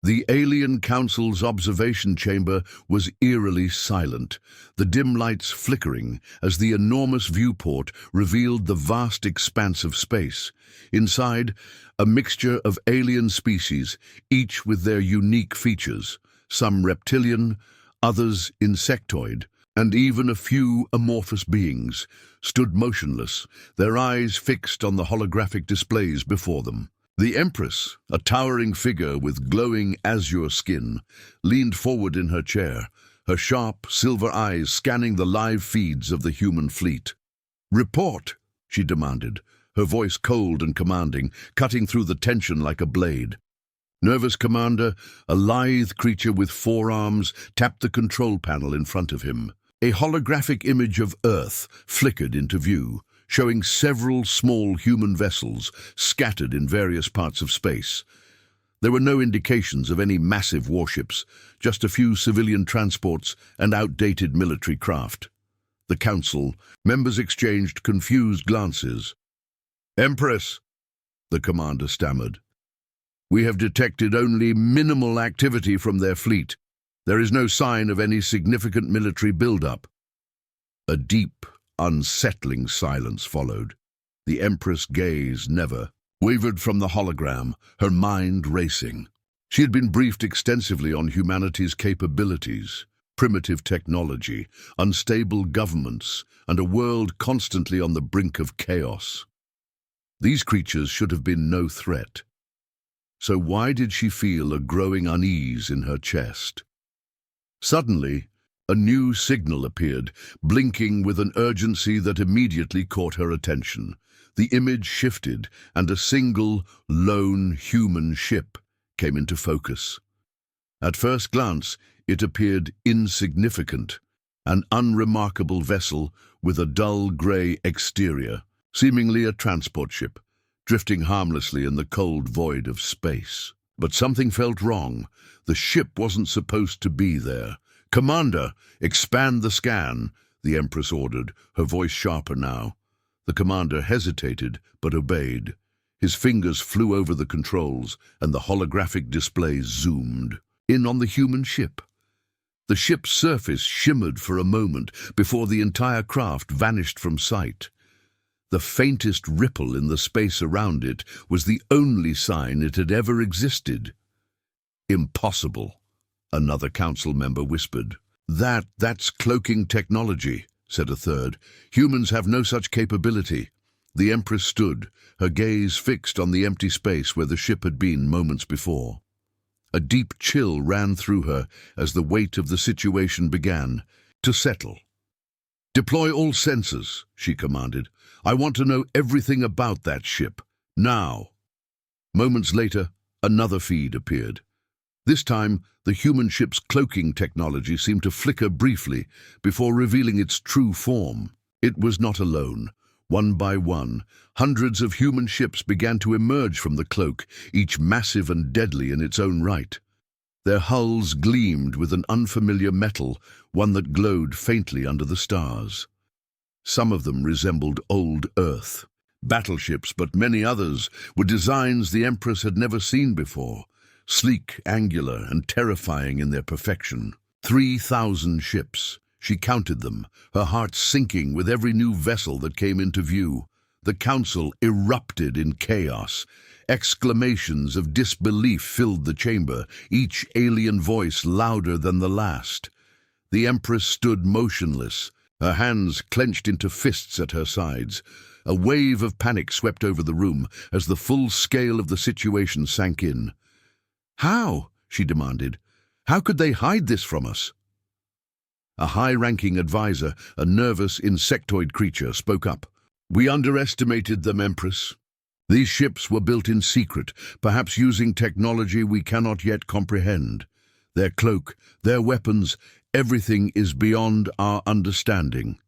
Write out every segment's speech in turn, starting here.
The alien council's observation chamber was eerily silent, the dim lights flickering as the enormous viewport revealed the vast expanse of space. Inside, a mixture of alien species, each with their unique features, some reptilian, others insectoid, and even a few amorphous beings, stood motionless, their eyes fixed on the holographic displays before them. The Empress, a towering figure with glowing azure skin, leaned forward in her chair, her sharp, silver eyes scanning the live feeds of the human fleet. "Report," she demanded, her voice cold and commanding, cutting through the tension like a blade. Nervous Commander, a lithe creature with 4 arms, tapped the control panel in front of him. A holographic image of Earth flickered into view, showing several small human vessels scattered in various parts of space. There were no indications of any massive warships, just a few civilian transports and outdated military craft. The Council members exchanged confused glances. "Empress," the commander stammered, "we have detected only minimal activity from their fleet. There is no sign of any significant military buildup." A deep, unsettling silence followed. The Empress' gaze never wavered from the hologram, her mind racing. She had been briefed extensively on humanity's capabilities, primitive technology, unstable governments, and a world constantly on the brink of chaos. These creatures should have been no threat. So why did she feel a growing unease in her chest? Suddenly, a new signal appeared, blinking with an urgency that immediately caught her attention. The image shifted, and a single, lone human ship came into focus. At first glance, it appeared insignificant, an unremarkable vessel with a dull grey exterior, seemingly a transport ship, drifting harmlessly in the cold void of space. But something felt wrong. The ship wasn't supposed to be there. "Commander, expand the scan," the Empress ordered, her voice sharper now. The commander hesitated, but obeyed. His fingers flew over the controls, and the holographic display zoomed in on the human ship. The ship's surface shimmered for a moment before the entire craft vanished from sight. The faintest ripple in the space around it was the only sign it had ever existed. "Impossible," another council member whispered. That's cloaking technology," said a third. "Humans have no such capability." The Empress stood, her gaze fixed on the empty space where the ship had been moments before. A deep chill ran through her as the weight of the situation began to settle. "Deploy all sensors," she commanded. "I want to know everything about that ship, now." Moments later, another feed appeared. This time, the human ship's cloaking technology seemed to flicker briefly before revealing its true form. It was not alone. One by one, hundreds of human ships began to emerge from the cloak, each massive and deadly in its own right. Their hulls gleamed with an unfamiliar metal, one that glowed faintly under the stars. Some of them resembled old Earth battleships, but many others were designs the Empress had never seen before, sleek, angular, and terrifying in their perfection. 3,000 ships. She counted them, her heart sinking with every new vessel that came into view. The council erupted in chaos. Exclamations of disbelief filled the chamber, each alien voice louder than the last. The Empress stood motionless, her hands clenched into fists at her sides. A wave of panic swept over the room as the full scale of the situation sank in. "How?" she demanded. "How could they hide this from us?" A high-ranking advisor, a nervous insectoid creature, spoke up. "We underestimated them, Empress. These ships were built in secret, perhaps using technology we cannot yet comprehend. Their cloak, their weapons, everything is beyond our understanding."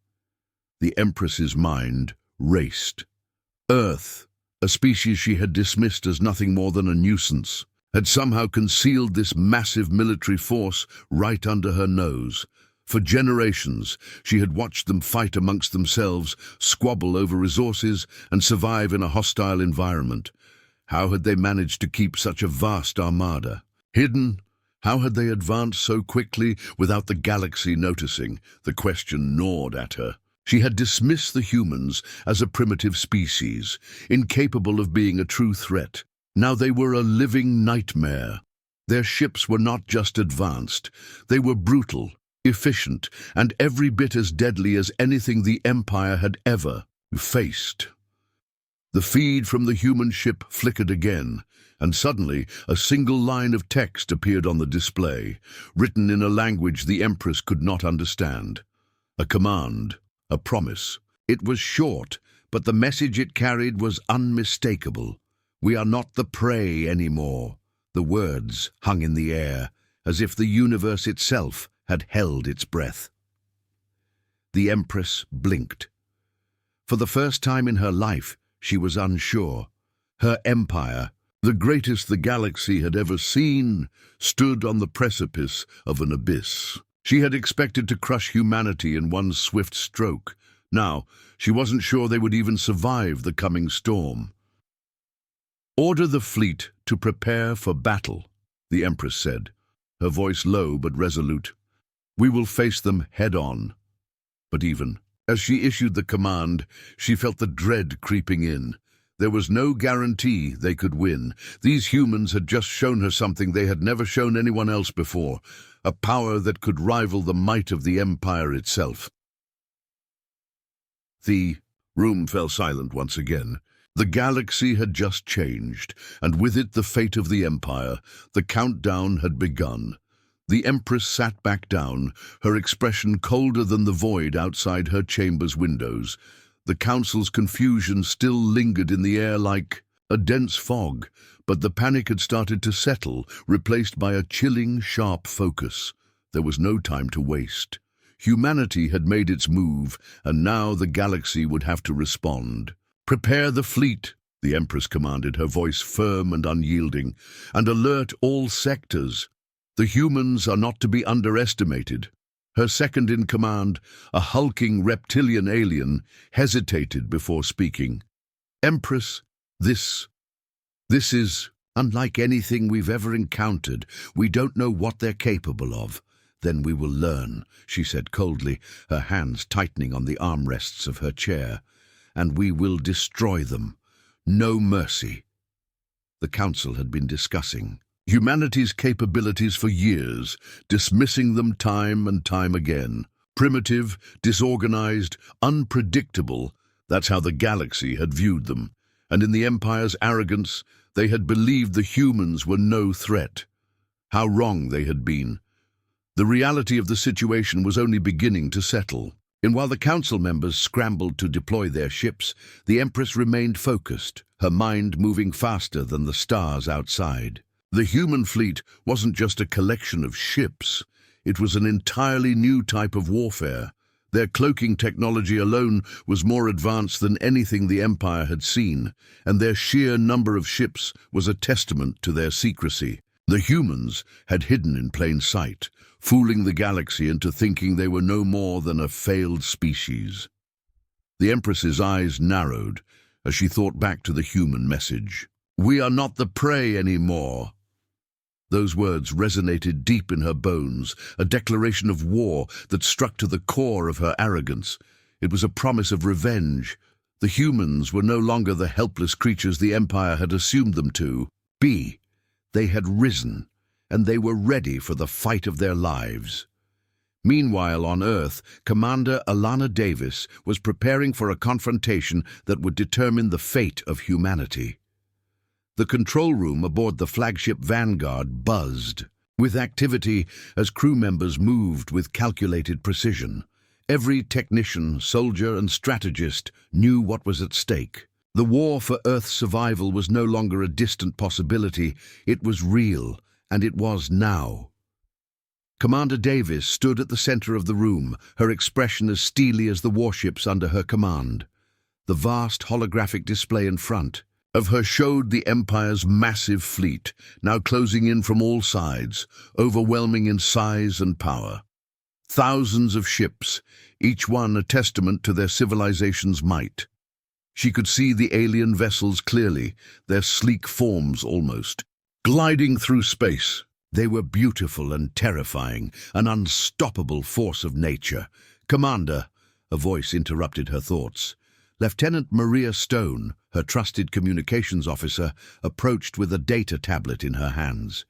The Empress's mind raced. Earth, a species she had dismissed as nothing more than a nuisance, had somehow concealed this massive military force right under her nose. For generations, she had watched them fight amongst themselves, squabble over resources, and survive in a hostile environment. How had they managed to keep such a vast armada? Hidden? How had they advanced so quickly without the galaxy noticing? The question gnawed at her. She had dismissed the humans as a primitive species, incapable of being a true threat. Now they were a living nightmare. Their ships were not just advanced, they were brutal, efficient, and every bit as deadly as anything the Empire had ever faced. The feed from the human ship flickered again, and suddenly a single line of text appeared on the display, written in a language the Empress could not understand. A command, a promise. It was short, but the message it carried was unmistakable. We are not the prey anymore. The words hung in the air, as if the universe itself had held its breath. The Empress blinked. For the first time in her life, she was unsure. Her empire, the greatest the galaxy had ever seen, stood on the precipice of an abyss. She had expected to crush humanity in one swift stroke. Now, she wasn't sure they would even survive the coming storm. "Order the fleet to prepare for battle," the Empress said, her voice low but resolute. "We will face them head-on." But even as she issued the command, she felt the dread creeping in. There was no guarantee they could win. These humans had just shown her something they had never shown anyone else before, a power that could rival the might of the Empire itself. The room fell silent once again. The galaxy had just changed, and with it the fate of the Empire. The countdown had begun. The Empress sat back down, her expression colder than the void outside her chamber's windows. The Council's confusion still lingered in the air like a dense fog, but the panic had started to settle, replaced by a chilling, sharp focus. There was no time to waste. Humanity had made its move, and now the galaxy would have to respond. "Prepare the fleet," the Empress commanded, her voice firm and unyielding, "and alert all sectors. The humans are not to be underestimated." Her second-in-command, a hulking reptilian alien, hesitated before speaking. "Empress, this is unlike anything we've ever encountered. We don't know what they're capable of." "Then we will learn," she said coldly, her hands tightening on the armrests of her chair. "And we will destroy them. No mercy." The Council had been discussing humanity's capabilities for years, dismissing them time and time again. Primitive, disorganized, unpredictable, that's how the galaxy had viewed them. And in the Empire's arrogance, they had believed the humans were no threat. How wrong they had been. The reality of the situation was only beginning to settle. And while the Council members scrambled to deploy their ships, the Empress remained focused, her mind moving faster than the stars outside. The human fleet wasn't just a collection of ships. It was an entirely new type of warfare. Their cloaking technology alone was more advanced than anything the Empire had seen, and their sheer number of ships was a testament to their secrecy. The humans had hidden in plain sight, fooling the galaxy into thinking they were no more than a failed species. The Empress's eyes narrowed as she thought back to the human message. "We are not the prey anymore." Those words resonated deep in her bones, a declaration of war that struck to the core of her arrogance. It was a promise of revenge. The humans were no longer the helpless creatures the Empire had assumed them to be. They had risen, and they were ready for the fight of their lives. Meanwhile, on Earth, Commander Alana Davis was preparing for a confrontation that would determine the fate of humanity. The control room aboard the flagship Vanguard buzzed with activity as crew members moved with calculated precision. Every technician, soldier, and strategist knew what was at stake. The war for Earth's survival was no longer a distant possibility. It was real, and it was now. Commander Davis stood at the center of the room, her expression as steely as the warships under her command. The vast holographic display in front of her showed the Empire's massive fleet, now closing in from all sides, overwhelming in size and power. Thousands of ships, each one a testament to their civilization's might. She could see the alien vessels clearly, their sleek forms almost, gliding through space. They were beautiful and terrifying, an unstoppable force of nature. "Commander," a voice interrupted her thoughts. Lieutenant Maria Stone, her trusted communications officer, approached with a data tablet in her hands.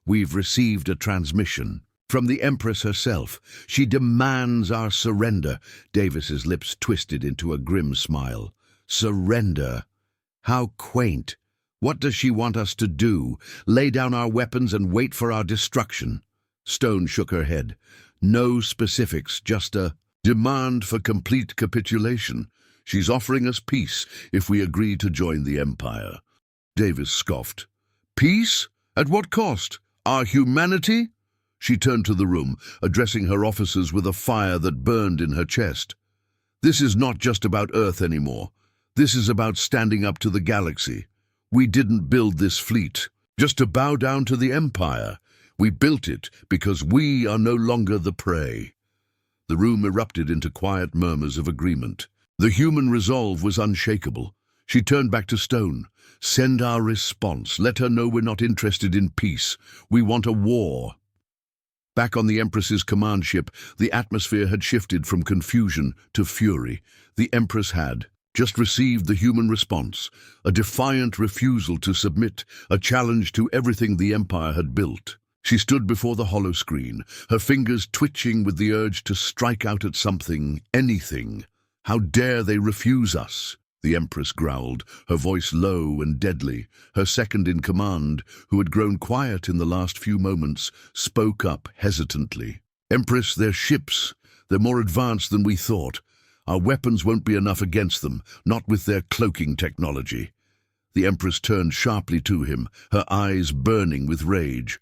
"We've received a transmission from the Empress herself. She demands our surrender." Davis's lips twisted into a grim smile. "Surrender? How quaint. What does she want us to do? Lay down our weapons and wait for our destruction?" Stone shook her head. "No specifics, just a demand for complete capitulation. She's offering us peace if we agree to join the Empire." Davis scoffed. "Peace? At what cost? Our humanity?" She turned to the room, addressing her officers with a fire that burned in her chest. "This is not just about Earth anymore. This is about standing up to the galaxy. We didn't build this fleet just to bow down to the Empire. We built it because we are no longer the prey." The room erupted into quiet murmurs of agreement. The human resolve was unshakable. She turned back to Stone. "Send our response. Let her know we're not interested in peace. We want a war." Back on the Empress's command ship, the atmosphere had shifted from confusion to fury. The Empress had just received the human response, a defiant refusal to submit, a challenge to everything the Empire had built. She stood before the hollow screen, her fingers twitching with the urge to strike out at something, anything. "How dare they refuse us?" the Empress growled, her voice low and deadly. Her second-in-command, who had grown quiet in the last few moments, spoke up hesitantly. "Empress, they're ships. They're more advanced than we thought. Our weapons won't be enough against them, not with their cloaking technology." The Empress turned sharply to him, her eyes burning with rage.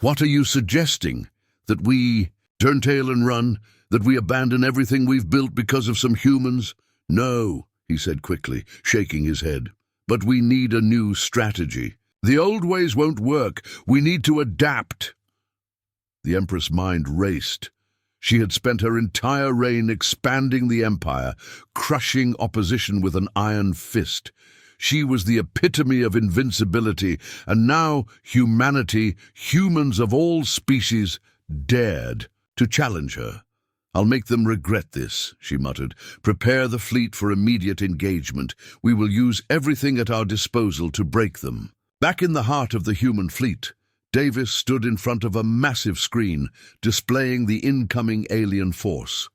"What are you suggesting? That we turn tail and run? That we abandon everything we've built because of some humans?" "No," he said quickly, shaking his head. "But we need a new strategy. The old ways won't work. We need to adapt." The Empress' mind raced. She had spent her entire reign expanding the Empire, crushing opposition with an iron fist. She was the epitome of invincibility, and now humanity, humans of all species, dared to challenge her. "I'll make them regret this," she muttered. "Prepare the fleet for immediate engagement. We will use everything at our disposal to break them." Back in the heart of the human fleet, Davis stood in front of a massive screen, displaying the incoming alien force.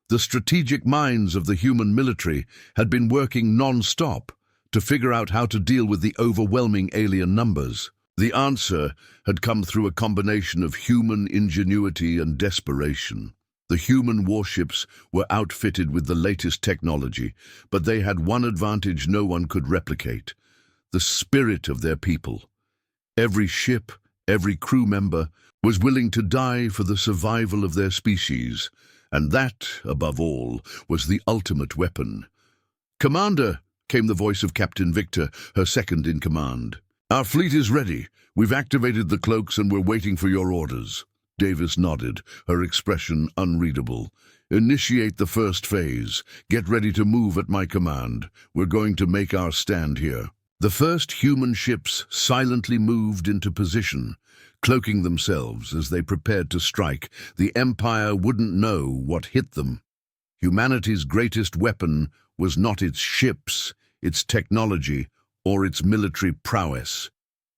The strategic minds of the human military had been working non-stop to figure out how to deal with the overwhelming alien numbers. The answer had come through a combination of human ingenuity and desperation. The human warships were outfitted with the latest technology, but they had one advantage no one could replicate: the spirit of their people. Every ship, every crew member, was willing to die for the survival of their species, and that, above all, was the ultimate weapon. "Commander," came the voice of Captain Victor, her second-in-command. "Our fleet is ready. We've activated the cloaks and we're waiting for your orders." Davis nodded, her expression unreadable. "Initiate the first phase. Get ready to move at my command. We're going to make our stand here." The first human ships silently moved into position, cloaking themselves as they prepared to strike. The Empire wouldn't know what hit them. Humanity's greatest weapon was not its ships, its technology, or its military prowess.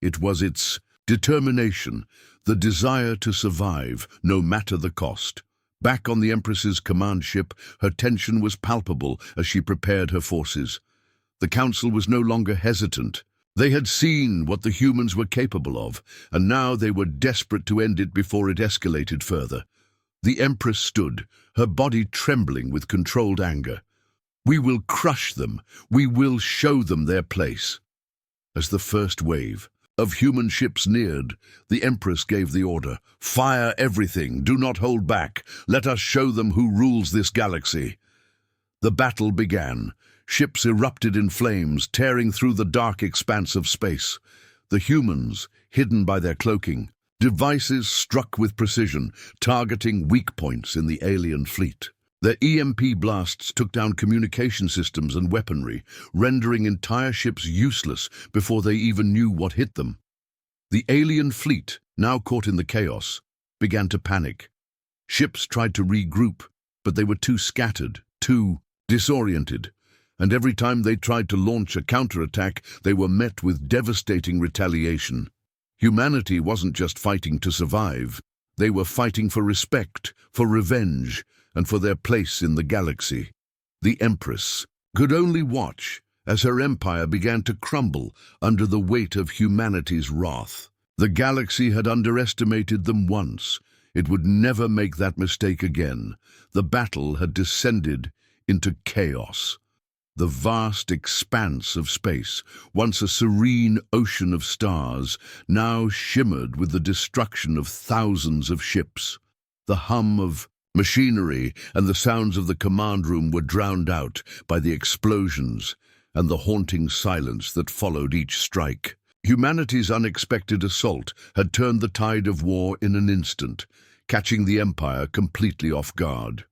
It was its determination, the desire to survive, no matter the cost. Back on the Empress's command ship, her tension was palpable as she prepared her forces. The Council was no longer hesitant. They had seen what the humans were capable of, and now they were desperate to end it before it escalated further. The Empress stood, her body trembling with controlled anger. "We will crush them. We will show them their place." As the first wave of human ships neared, the Empress gave the order: "Fire everything. Do not hold back. Let us show them who rules this galaxy." The battle began. Ships erupted in flames, tearing through the dark expanse of space. The humans, hidden by their cloaking, devices struck with precision, targeting weak points in the alien fleet. Their EMP blasts took down communication systems and weaponry, rendering entire ships useless before they even knew what hit them. The alien fleet, now caught in the chaos, began to panic. Ships tried to regroup, but they were too scattered, too disoriented, and every time they tried to launch a counterattack, they were met with devastating retaliation. Humanity wasn't just fighting to survive. They were fighting for respect, for revenge, and for their place in the galaxy. The Empress could only watch as her empire began to crumble under the weight of humanity's wrath. The galaxy had underestimated them once. It would never make that mistake again. The battle had descended into chaos. The vast expanse of space, once a serene ocean of stars, now shimmered with the destruction of thousands of ships. The hum of machinery and the sounds of the command room were drowned out by the explosions and the haunting silence that followed each strike. Humanity's unexpected assault had turned the tide of war in an instant, catching the Empire completely off guard.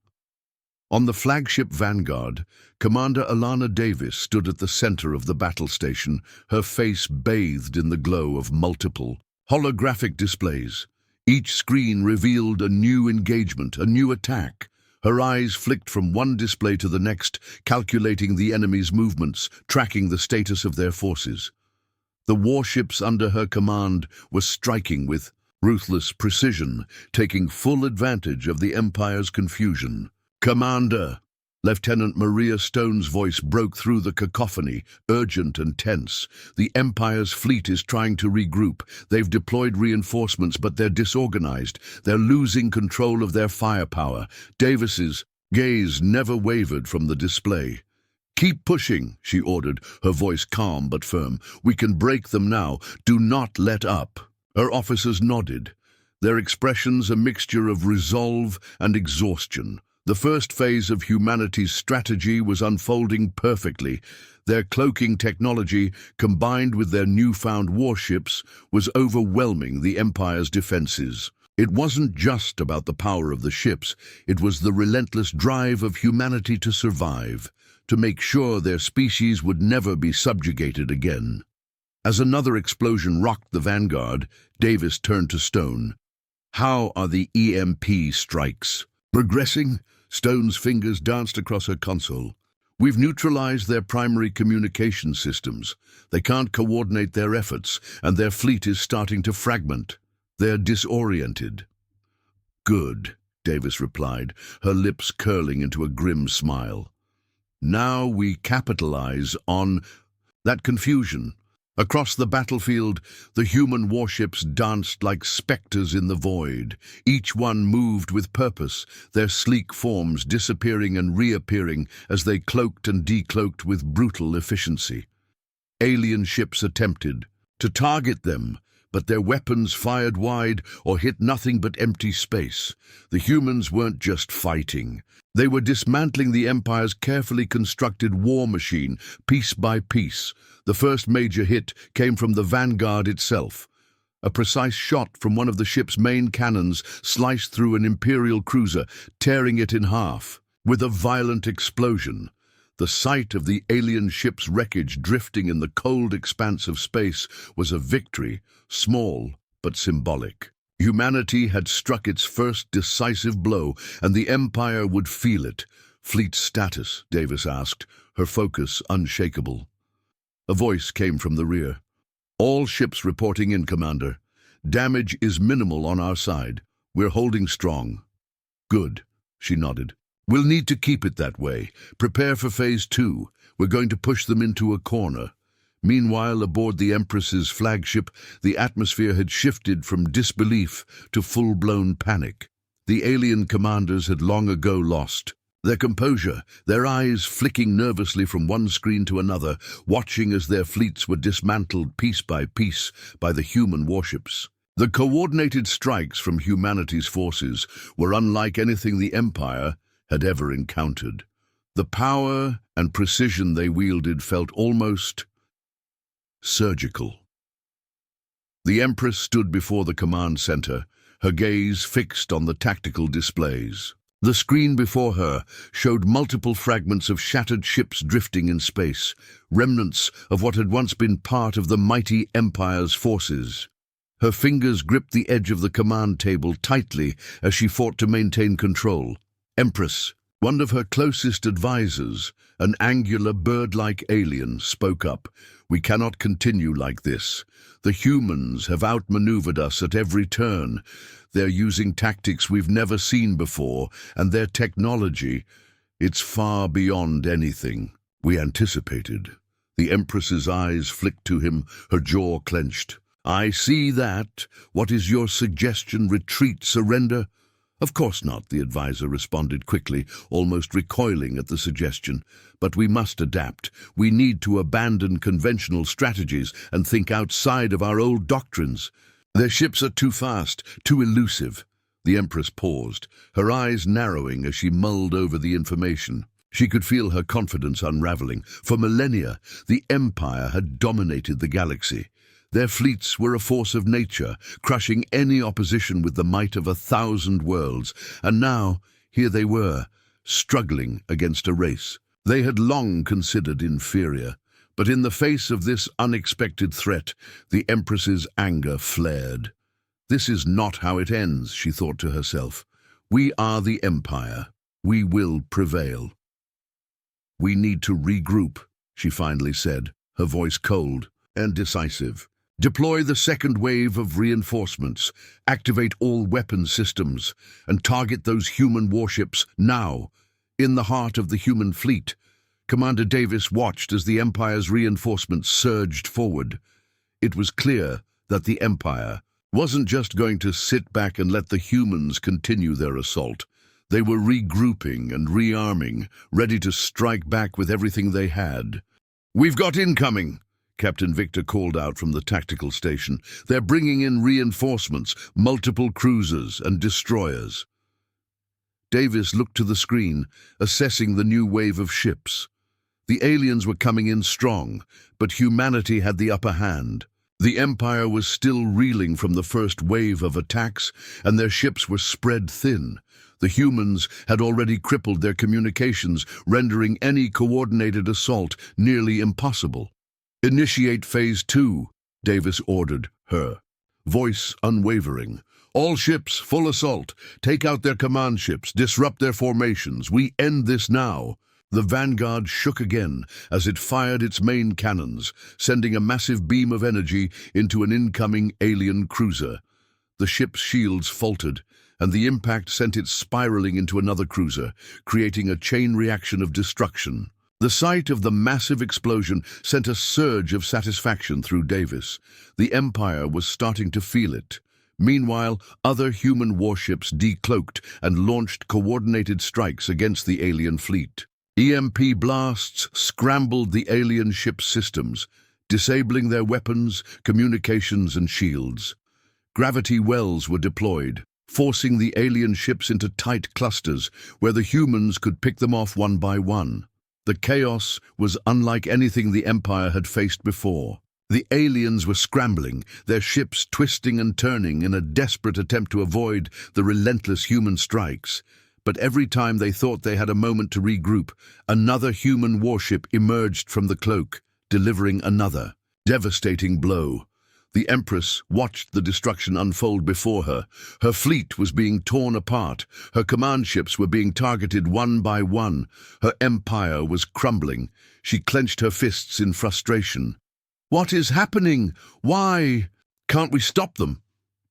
On the flagship Vanguard, Commander Alana Davis stood at the center of the battle station, her face bathed in the glow of multiple holographic displays. Each screen revealed a new engagement, a new attack. Her eyes flicked from one display to the next, calculating the enemy's movements, tracking the status of their forces. The warships under her command were striking with ruthless precision, taking full advantage of the Empire's confusion. "Commander!" Lieutenant Maria Stone's voice broke through the cacophony, urgent and tense. "The Empire's fleet is trying to regroup. They've deployed reinforcements, but they're disorganized. They're losing control of their firepower." Davis's gaze never wavered from the display. "Keep pushing," she ordered, her voice calm but firm. "We can break them now. Do not let up." Her officers nodded, their expressions a mixture of resolve and exhaustion. The first phase of humanity's strategy was unfolding perfectly. Their cloaking technology, combined with their newfound warships, was overwhelming the Empire's defenses. It wasn't just about the power of the ships, it was the relentless drive of humanity to survive, to make sure their species would never be subjugated again. As another explosion rocked the Vanguard, Davis turned to Stone. "How are the EMP strikes progressing?" Stone's fingers danced across her console. "We've neutralized their primary communication systems. They can't coordinate their efforts, and their fleet is starting to fragment. They're disoriented." "Good," Davis replied, her lips curling into a grim smile. "Now we capitalize on that confusion." Across the battlefield, the human warships danced like specters in the void. Each one moved with purpose, their sleek forms disappearing and reappearing as they cloaked and decloaked with brutal efficiency. Alien ships attempted to target them, but their weapons fired wide or hit nothing but empty space. The humans weren't just fighting. They were dismantling the Empire's carefully constructed war machine, piece by piece. The first major hit came from the Vanguard itself. A precise shot from one of the ship's main cannons sliced through an Imperial cruiser, tearing it in half. With a violent explosion, the sight of the alien ship's wreckage drifting in the cold expanse of space was a victory, small but symbolic. Humanity had struck its first decisive blow, and the Empire would feel it. "Fleet status?" Davis asked, her focus unshakable. A voice came from the rear. "All ships reporting in, Commander. Damage is minimal on our side. We're holding strong." "Good," she nodded. "We'll need to keep it that way. Prepare for Phase 2. We're going to push them into a corner." Meanwhile, aboard the Empress's flagship, the atmosphere had shifted from disbelief to full-blown panic. The alien commanders had long ago lost their composure, their eyes flicking nervously from one screen to another, watching as their fleets were dismantled piece by piece by the human warships. The coordinated strikes from humanity's forces were unlike anything the Empire had ever encountered. The power and precision they wielded felt almost surgical. The Empress stood before the command center, her gaze fixed on the tactical displays. The screen before her showed multiple fragments of shattered ships drifting in space, remnants of what had once been part of the mighty Empire's forces. Her fingers gripped the edge of the command table tightly as she fought to maintain control. Empress, one of her closest advisors, an angular bird-like alien, spoke up. "We cannot continue like this. The humans have outmaneuvered us at every turn. They're using tactics we've never seen before, and their technology, it's far beyond anything we anticipated." The Empress's eyes flicked to him, her jaw clenched. "I see that. What is your suggestion? Retreat? Surrender?" "Of course not," the advisor responded quickly, almost recoiling at the suggestion. "But we must adapt. We need to abandon conventional strategies and think outside of our old doctrines. Their ships are too fast, too elusive." The Empress paused, her eyes narrowing as she mulled over the information. She could feel her confidence unraveling. For millennia, the Empire had dominated the galaxy. Their fleets were a force of nature, crushing any opposition with the might of 1,000 worlds. And now, here they were, struggling against a race they had long considered inferior. But in the face of this unexpected threat, the Empress's anger flared. "This is not how it ends," she thought to herself. "We are the Empire. We will prevail." "We need to regroup," she finally said, her voice cold and decisive. "Deploy the second wave of reinforcements, activate all weapon systems, and target those human warships now." In the heart of the human fleet, Commander Davis watched as the Empire's reinforcements surged forward. It was clear that the Empire wasn't just going to sit back and let the humans continue their assault. They were regrouping and rearming, ready to strike back with everything they had. "We've got incoming," Captain Victor called out from the tactical station. "They're bringing in reinforcements, multiple cruisers and destroyers." Davis looked to the screen, assessing the new wave of ships. The aliens were coming in strong, but humanity had the upper hand. The Empire was still reeling from the first wave of attacks, and their ships were spread thin. The humans had already crippled their communications, rendering any coordinated assault nearly impossible. "Initiate Phase 2, Davis ordered her, voice unwavering. "All ships, full assault. Take out their command ships, disrupt their formations. We end this now." The Vanguard shook again as it fired its main cannons, sending a massive beam of energy into an incoming alien cruiser. The ship's shields faltered, and the impact sent it spiraling into another cruiser, creating a chain reaction of destruction. The sight of the massive explosion sent a surge of satisfaction through Davis. The Empire was starting to feel it. Meanwhile, other human warships decloaked and launched coordinated strikes against the alien fleet. EMP blasts scrambled the alien ship's systems, disabling their weapons, communications, and shields. Gravity wells were deployed, forcing the alien ships into tight clusters where the humans could pick them off one by one. The chaos was unlike anything the Empire had faced before. The aliens were scrambling, their ships twisting and turning in a desperate attempt to avoid the relentless human strikes. But every time they thought they had a moment to regroup, another human warship emerged from the cloak, delivering another devastating blow. The Empress watched the destruction unfold before her. Her fleet was being torn apart. Her command ships were being targeted one by one. Her empire was crumbling. She clenched her fists in frustration. "What is happening? Why? Can't we stop them?"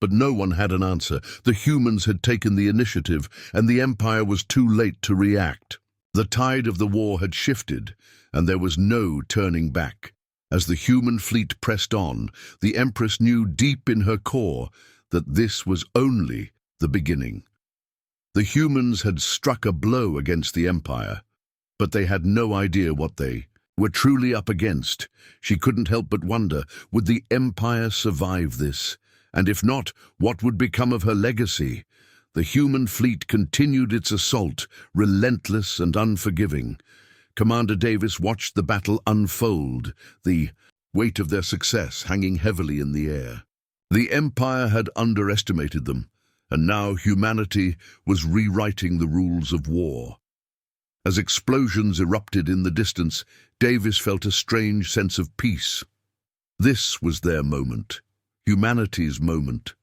But no one had an answer. The humans had taken the initiative, and the Empire was too late to react. The tide of the war had shifted, and there was no turning back. As the human fleet pressed on, the Empress knew deep in her core that this was only the beginning. The humans had struck a blow against the Empire, but they had no idea what they were truly up against. She couldn't help but wonder, would the Empire survive this? And if not, what would become of her legacy? The human fleet continued its assault, relentless and unforgiving. Commander Davis watched the battle unfold, the weight of their success hanging heavily in the air. The Empire had underestimated them, and now humanity was rewriting the rules of war. As explosions erupted in the distance, Davis felt a strange sense of peace. This was their moment. humanity's moment.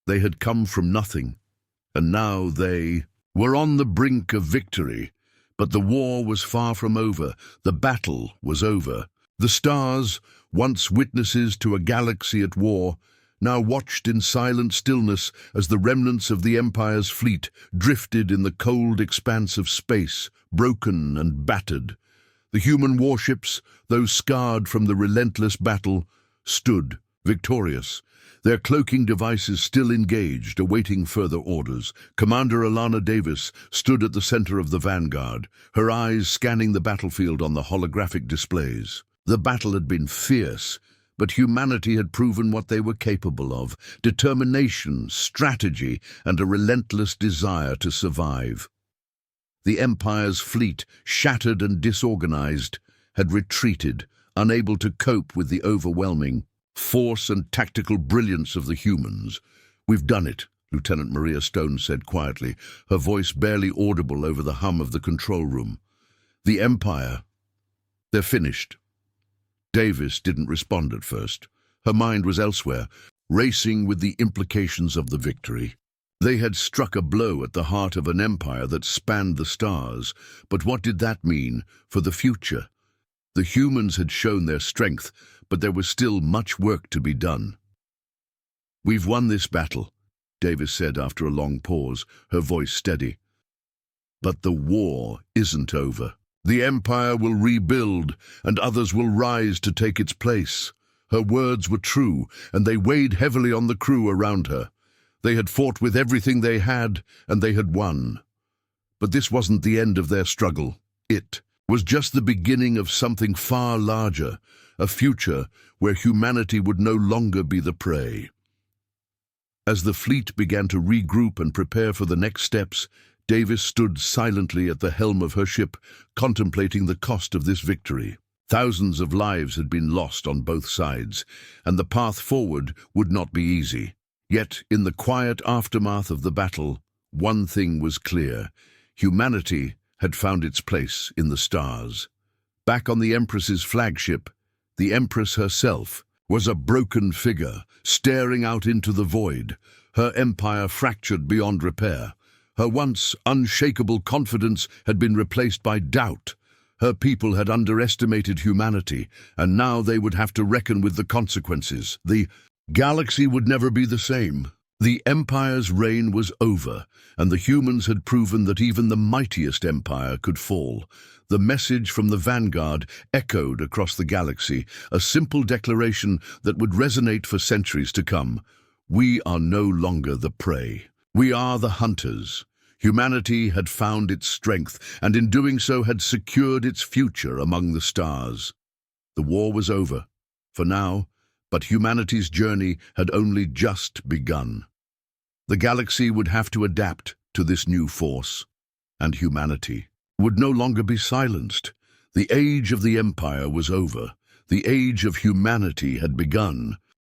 They had come from nothing, and now they were on the brink of victory. But the war was far from over. The battle was over. The stars, once witnesses to a galaxy at war, now watched in silent stillness as the remnants of the Empire's fleet drifted in the cold expanse of space, broken and battered. The human warships, those scarred from the relentless battle, stood victorious, their cloaking devices still engaged, awaiting further orders. Commander Alana Davis stood at the center of the vanguard, her eyes scanning the battlefield on the holographic displays. The battle had been fierce, but humanity had proven what they were capable of: determination, strategy, and a relentless desire to survive. The Empire's fleet, shattered and disorganized, had retreated, unable to cope with the overwhelming force and tactical brilliance of the humans. "We've done it," Lieutenant Maria Stone said quietly, her voice barely audible over the hum of the control room. "The Empire, they're finished." Davis didn't respond at first. Her mind was elsewhere, racing with the implications of the victory. They had struck a blow at the heart of an empire that spanned the stars, but what did that mean for the future? The humans had shown their strength, but there was still much work to be done. "We've won this battle," Davis said after a long pause, her voice steady. "But the war isn't over. The Empire will rebuild, and others will rise to take its place." Her words were true, and they weighed heavily on the crew around her. They had fought with everything they had, and they had won. But this wasn't the end of their struggle. It was just the beginning of something far larger, a future where humanity would no longer be the prey. As the fleet began to regroup and prepare for the next steps, Davis stood silently at the helm of her ship, contemplating the cost of this victory. Thousands of lives had been lost on both sides, and the path forward would not be easy. Yet, in the quiet aftermath of the battle, one thing was clear: humanity had found its place in the stars. Back on the Empress's flagship, the Empress herself was a broken figure, staring out into the void, her empire fractured beyond repair. Her once unshakable confidence had been replaced by doubt. Her people had underestimated humanity, and now they would have to reckon with the consequences. The galaxy would never be the same. The Empire's reign was over, and the humans had proven that even the mightiest empire could fall. The message from the vanguard echoed across the galaxy, a simple declaration that would resonate for centuries to come. We are no longer the prey. We are the hunters. Humanity had found its strength, and in doing so had secured its future among the stars. The war was over, for now, but humanity's journey had only just begun. The galaxy would have to adapt to this new force, and humanity would no longer be silenced. The age of the Empire was over. The age of humanity had begun,